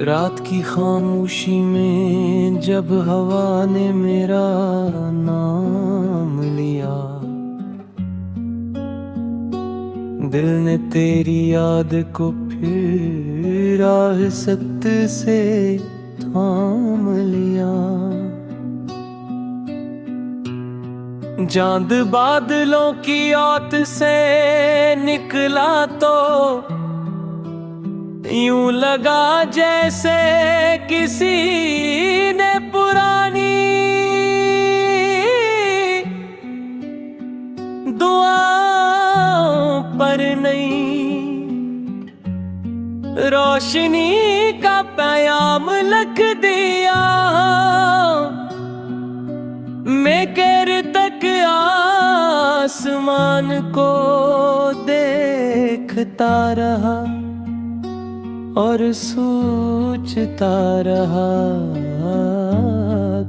रात की खामोशी में जब हवा ने मेरा नाम लिया, दिल ने तेरी याद को फिर आहसत से थाम लिया। चांद बादलों की औत से निकला तो यूं लगा जैसे किसी ने पुरानी दुआओं पर नहीं रोशनी का पैगाम लिख दिया। मैं कैर तक आसमान को देखता रहा और सोचता रहा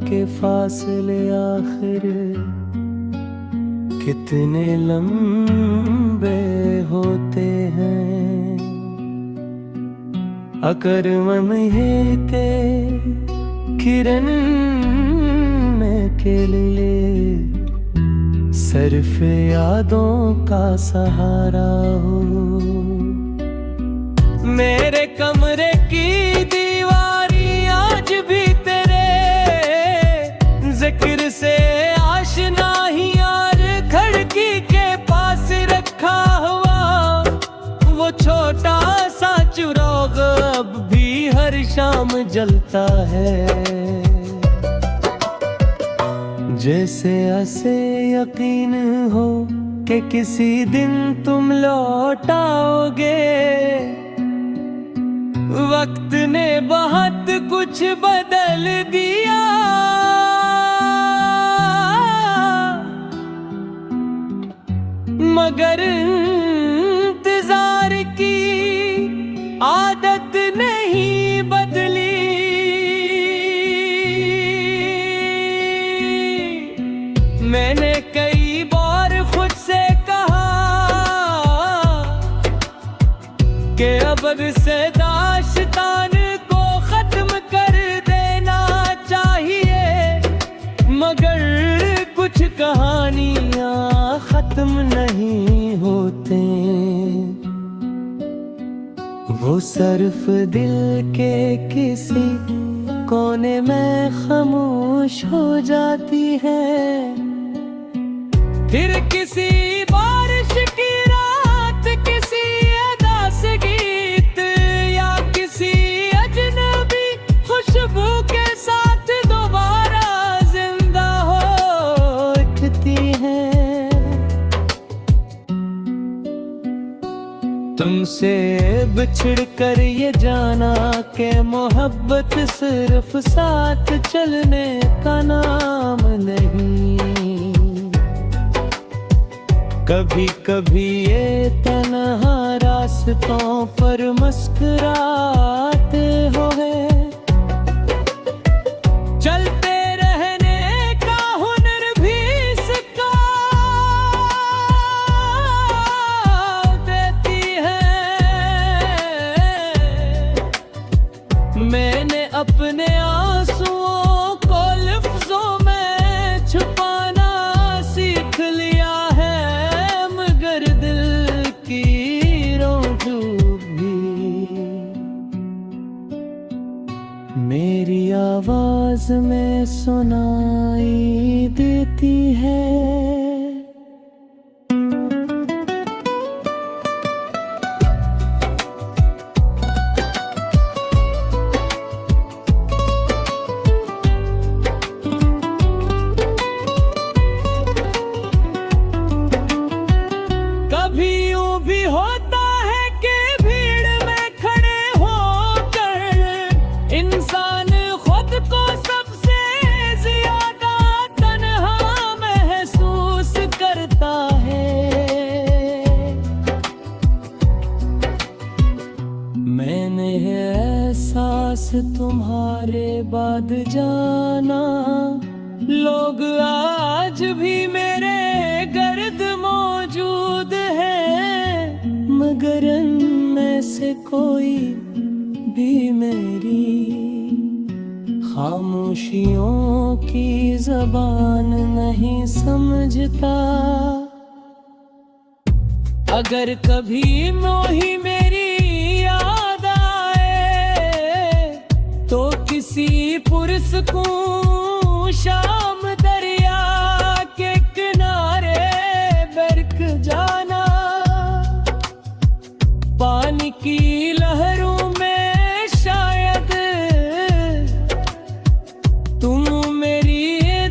कि फासले आखिर कितने लंबे होते हैं। अगर महके किरण में के लिए सिर्फ यादों का सहारा हो। मेरे कमरे की दीवारी आज भी तेरे जिक्र से आशना ही, यार खिड़की के पास रखा हुआ वो छोटा सा चिराग अब भी हर शाम जलता है। जैसे ऐसे यकीन हो कि किसी दिन तुम लौट आओगे। वक्त ने बहुत कुछ बदल दिया, मगर इंतजार की आदत नहीं बदली। मैंने कई बार खुद से कहा कि अब से दास्तान को खत्म कर देना चाहिए, मगर कुछ कहानियां खत्म नहीं होते। वो सिर्फ दिल के किसी कोने में खामोश हो जाती है। फिर किसी बारिश की रात, किसी अदा से गीत या किसी अजनबी खुशबू के साथ दोबारा जिंदा हो उठती है। तुमसे बिछड़ कर ये जाना कि मोहब्बत सिर्फ साथ चलने का नाम नहीं। कभी कभी ये तन्हा रास्तों पर मुस्कुराते हो है। चलते रहने का हुनर भी सिखा देती है। मैंने अपने आंसुओं को लफ्जों में छुपाना सीख लिया है, मेरी आवाज में सुनाई देती है। कभी यूं भी होता है कि भीड़ में खड़े होकर इंसान खुद को सबसे ज्यादा तन्हा महसूस करता है। मैंने एहसास तुम्हारे बाद जाना, लोग आज भी मेरे गर्द मौजूद हैं, मगर उनमें से कोई भी मेरी खामोशियों की ज़बान नहीं समझता। अगर कभी मोही मेरी याद आए तो किसी पुरस्कूं शाम दरिया के किनारे बैठ जाना। पानी की लहरों में शायद तुम मेरी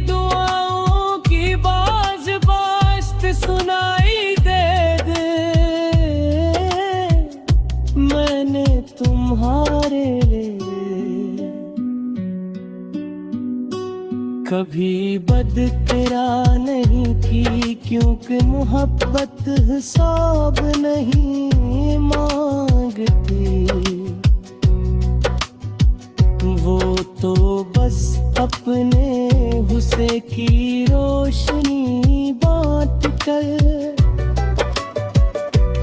दुआओं की बाज बास्त सुनाई दे। मैंने तुम्हारे लिए कभी बद तेरा नहीं की, क्योंकि मोहब्बत हिसाब नहीं मांगती। वो तो बस अपने हुस्न की रोशनी बांट कर,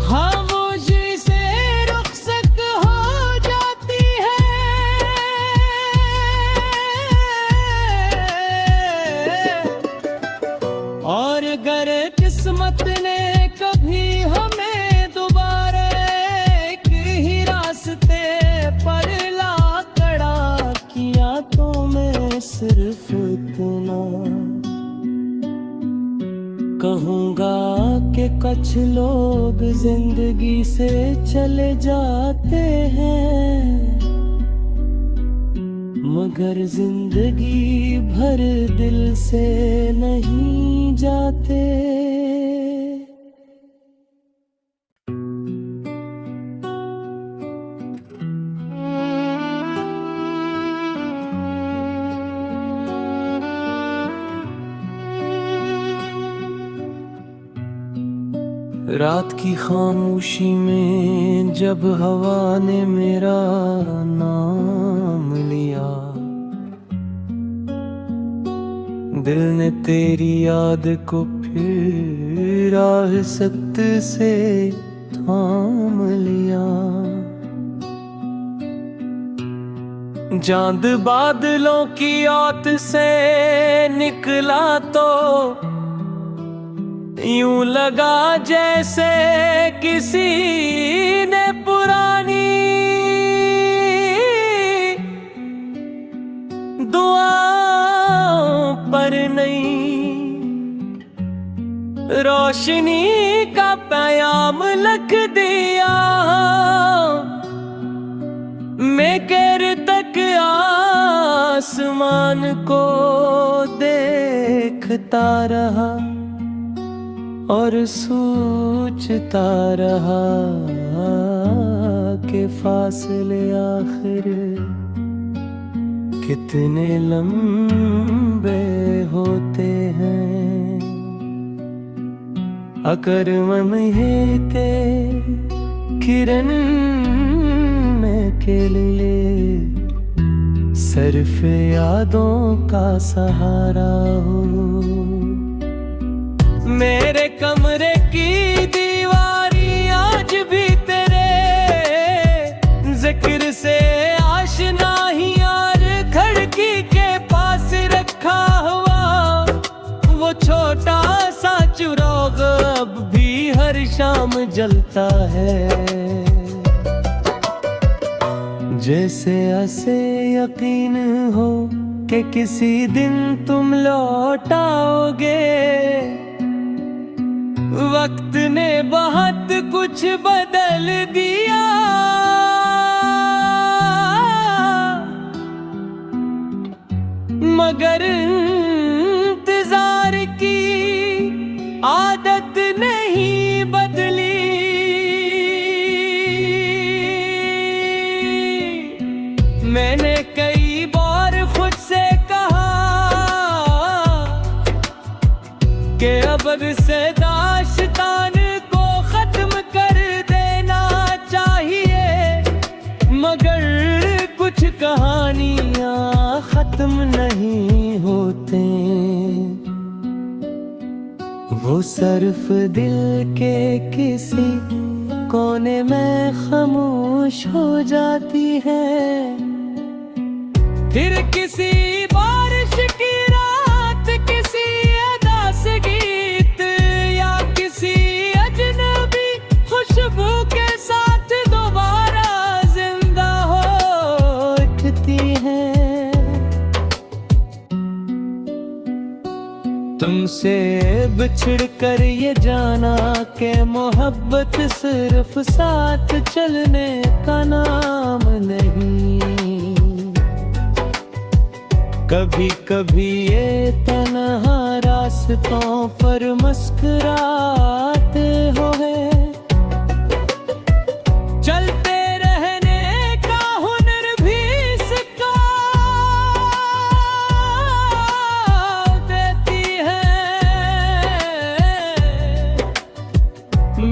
हाँ वो जिसे रुखसत हो जाती है। और अगर किस्मत ने कभी हमें दोबारा एक ही रास्ते पर ला खड़ा किया तो मैं सिर्फ इतना कहूँगा कि कुछ लोग जिंदगी से चले जाते हैं, मगर जिंदगी भर दिल से नहीं जाते। रात की खामोशी में जब हवा ने मेरा नाम लिया, दिल ने तेरी याद को फिर आहिस्त से थाम लिया। चांद बादलों की औत से निकला तो यूं लगा जैसे किसी ने पुरानी दुआओं पर नहीं रोशनी का पैगाम लिख दिया। मैं कहर तक आसमान को देखता रहा और सोचता रहा कि फासले आखिर कितने लंबे होते हैं। अगर महके किरण में के लिए सिर्फ यादों का सहारा हो। मेरे कमरे की दीवारी आज भी तेरे जिक्र से आशना ही, यार खिड़की के पास रखा हुआ वो छोटा सा चिराग अब भी हर शाम जलता है। जैसे ऐसे यकीन हो कि किसी दिन तुम लौट आओगे। वक्त ने बहुत कुछ बदल दिया, मगर इंतजार की आदत नहीं बदली। मैंने कई बार खुद से कहा कि अब से दास्तान को खत्म कर देना चाहिए, मगर कुछ कहानियां खत्म नहीं होते। वो सिर्फ दिल के किसी कोने में खामोश हो जाती है। फिर किसी बारिश की रात, किसी अदा से गीत या किसी अजनबी खुशबू के साथ दोबारा जिंदा हो उठती है। तुमसे बिछड़ कर ये जाना कि मोहब्बत सिर्फ साथ चलने का नाम नहीं। कभी कभी ये तन्हा रास्तों पर मुस्कुराते हो है। चलते रहने का हुनर भी सिखा देती है।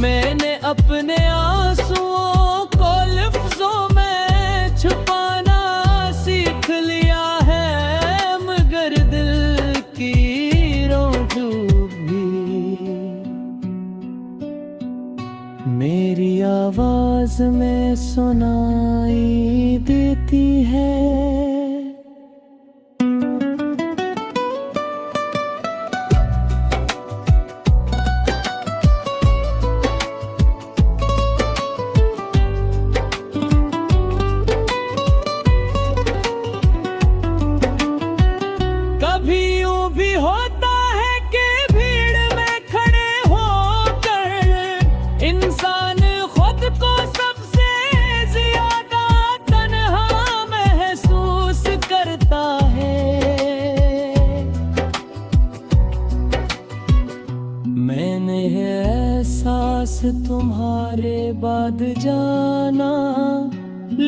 मैंने अपने आंसुओं को लफ्जों में छुपाना सीख लिया है, मगर दिल की रोजू भी मेरी आवाज में सुनाई देती है। कभी यूं भी होता है कि भीड़ में खड़े होकर इंसान खुद को सबसे ज्यादा तन्हा महसूस करता है। मैंने एहसास तुम्हारे बाद जाना,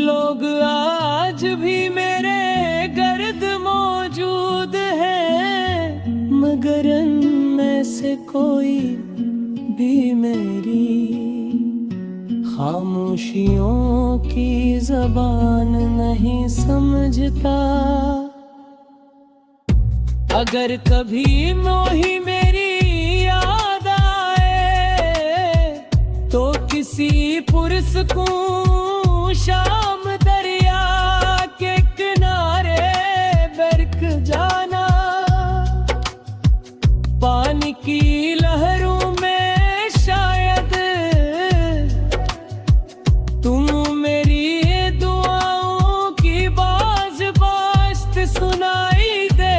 लोग आज भी मेरे गर्द मौजूद है, मगर इनमें से कोई भी मेरी खामोशियों की ज़बान नहीं समझता। अगर कभी मोही मेरी याद आए तो किसी पुरस्कून शाम दरिया के किनारे बैठ जाना। पानी की लहरों में शायद तुम मेरी दुआओं की बाज बाश्त सुनाई दे।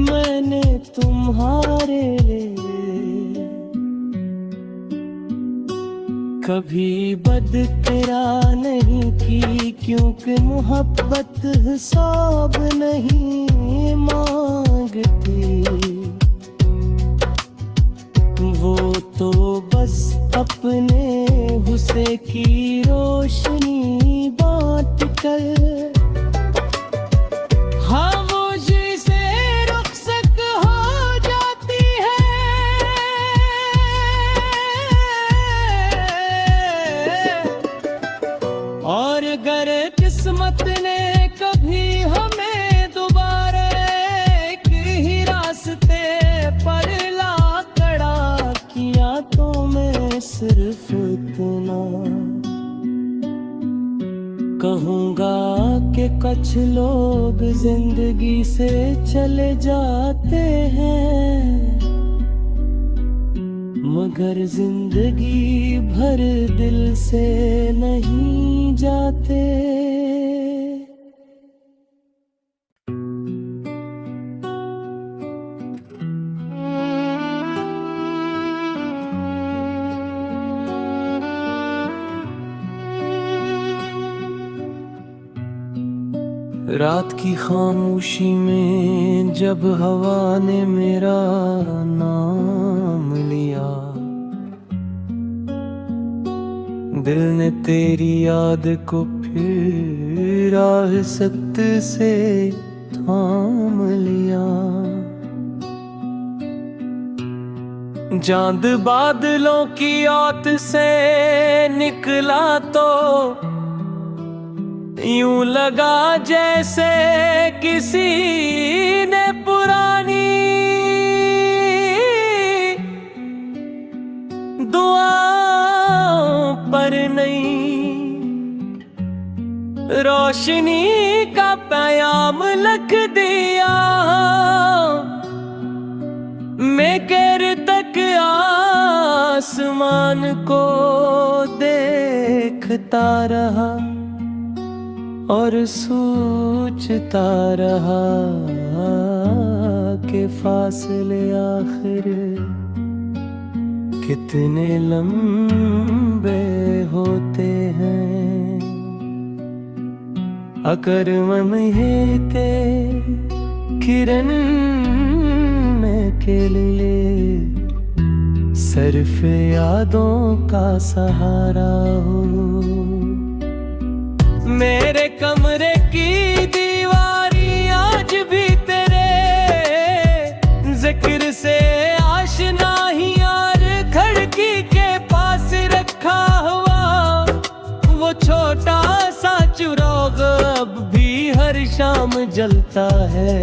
मैंने तुम्हारे कभी बद तेरा नहीं की, क्योंकि मोहब्बत हिसाब नहीं मांगती। वो तो बस अपने गुस्से की रोशनी बांट कर, हाँ वो जिसे रुखसत हो जाती है। और अगर किस्मत ने कभी हमें दोबारा एक ही रास्ते पर ला खड़ा किया, तो मैं सिर्फ इतना कहूँगा कि कुछ लोग जिंदगी से चले जाते हैं, मगर जिंदगी भर दिल से नहीं जाते। रात की खामोशी में जब हवा ने मेरा नाम लिया, दिल ने तेरी याद को फिर आहिस्त से थाम लिया। चांद बादलों की औत से निकला तो यूं लगा जैसे किसी ने पुरानी रोशनी का पैगाम लिख दिया मैं कैर तक आसमान को देखता रहा और सोचता रहा कि फासले आखिर कितने लंबे होते हैं। अगर मैं के किरण के लिए सिर्फ यादों का सहारा हो। मेरे कमरे की दीवारी आज भी तेरे जिक्र से आशना ही यार, खिड़की के पास रखा हुआ वो छोटा सा चिराग अब भी हर शाम जलता है।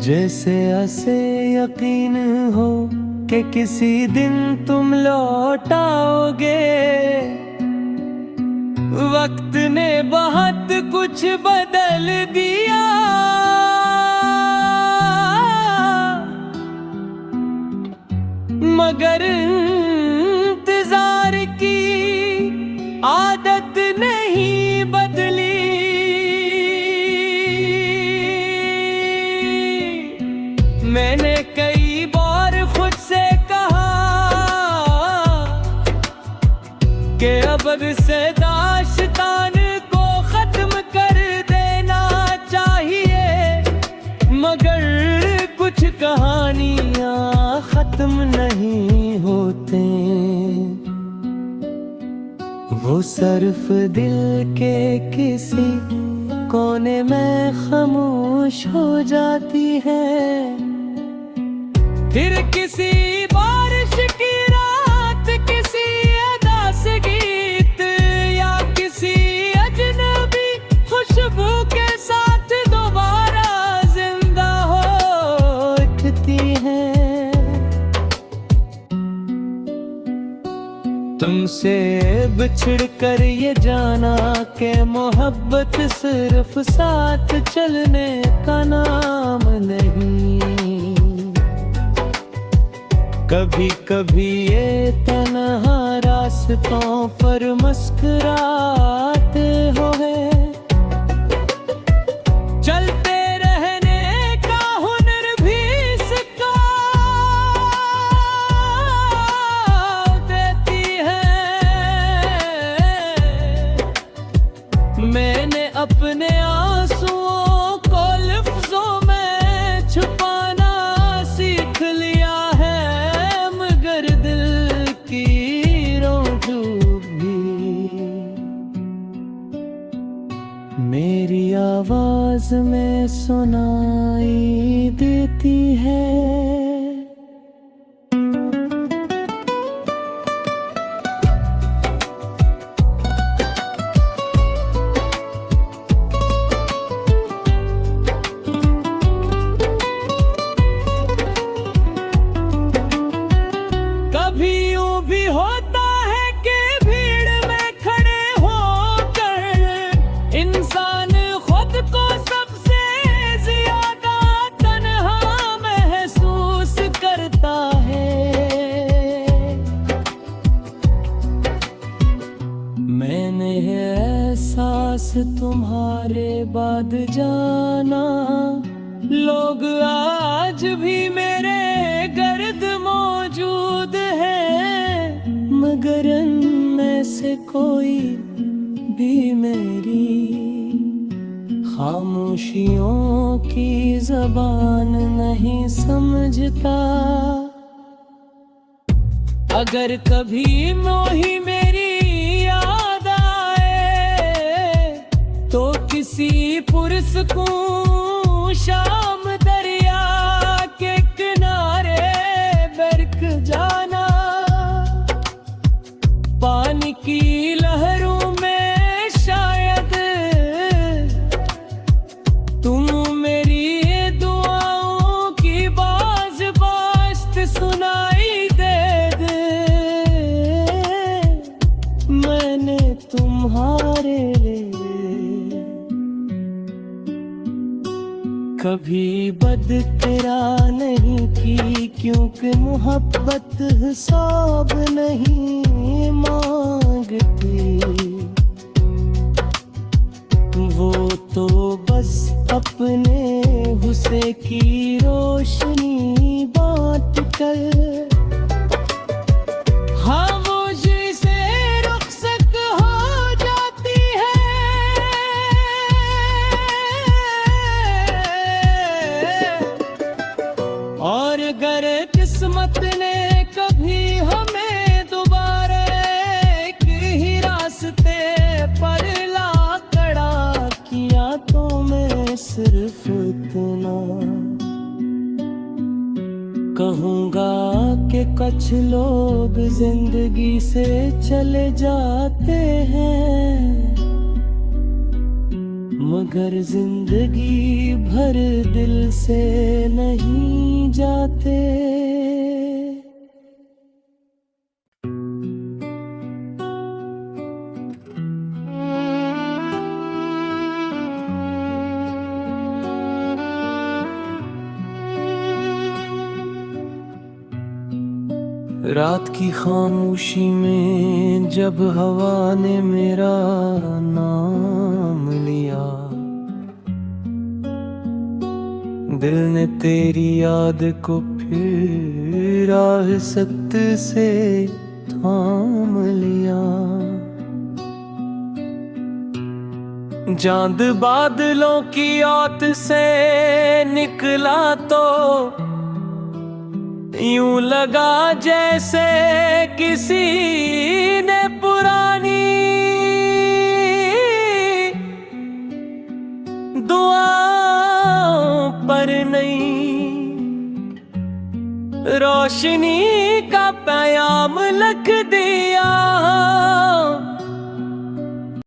जैसे ऐसे यकीन हो कि किसी दिन तुम लौट आओगे। वक्त ने बहुत कुछ बदल दिया मगर इंतजार की आदत नहीं बदली। मैंने कई बार खुद से कहा कि अब से दास्तान को खत्म कर देना चाहिए, मगर कुछ कहानियां खत्म नहीं होते। वो सिर्फ दिल के किसी कोने में खामोश हो जाती है। फिर किसी बारिश की रात, किसी अदास गीत या किसी अजनबी खुशबू के साथ दोबारा जिंदा हो उठती है। तुमसे बिछड़ कर ये जाना कि मोहब्बत सिर्फ साथ चलने का नाम नहीं। कभी कभी ये तन्हा रास्तों पर मुस्कुराते हो है। चलते रहने का हुनर भी सिखा देती है। मैंने अपने आंसुओं को लफ्जों में छुपाना सीख लिया है, मेरी आवाज में सुनाई देती है। कभी यूं भी होता है कि भीड़ में खड़े होकर इंसान खुद को सबसे ज्यादा तन्हा महसूस करता है। मैंने एहसास तुम्हारे बाद जाना, लोग आज भी मेरे गर्द मौजूद हैं, मगर उनमें से कोई भी मेरी खामोशियों की ज़बान नहीं समझता। अगर कभी मोही मेरी याद आए तो किसी पुरस्कून शाम दरिया के किनारे बैठ जाना। पानी की लहरों में शायद तुम मेरी दुआओं की बाज़ सुनाई दे। मैंने तुम्हारे कभी बद तेरा नहीं की, क्योंकि मोहब्बत हिसाब नहीं मांगती। वो तो बस अपने हुस्न की रोशनी बांट कर, हाँ वो जिसे रुखसत हो जाती है। और अगर किस्मत ने कभी हमें दोबारा एक ही रास्ते पर ला खड़ा किया, तो मैं सिर्फ इतना कहूँगा कि कुछ लोग जिंदगी से चले जाते हैं, मगर जिंदगी भर दिल से नहीं जाते। रात की खामोशी में जब हवा ने मेरा नाम लिया, दिल ने तेरी याद को फिर आहसत से थाम लिया। चांद बादलों की औत से निकला तो यूं लगा जैसे किसी ने पुरानी दुआओं पर नहीं रोशनी का पैगाम लिख दिया।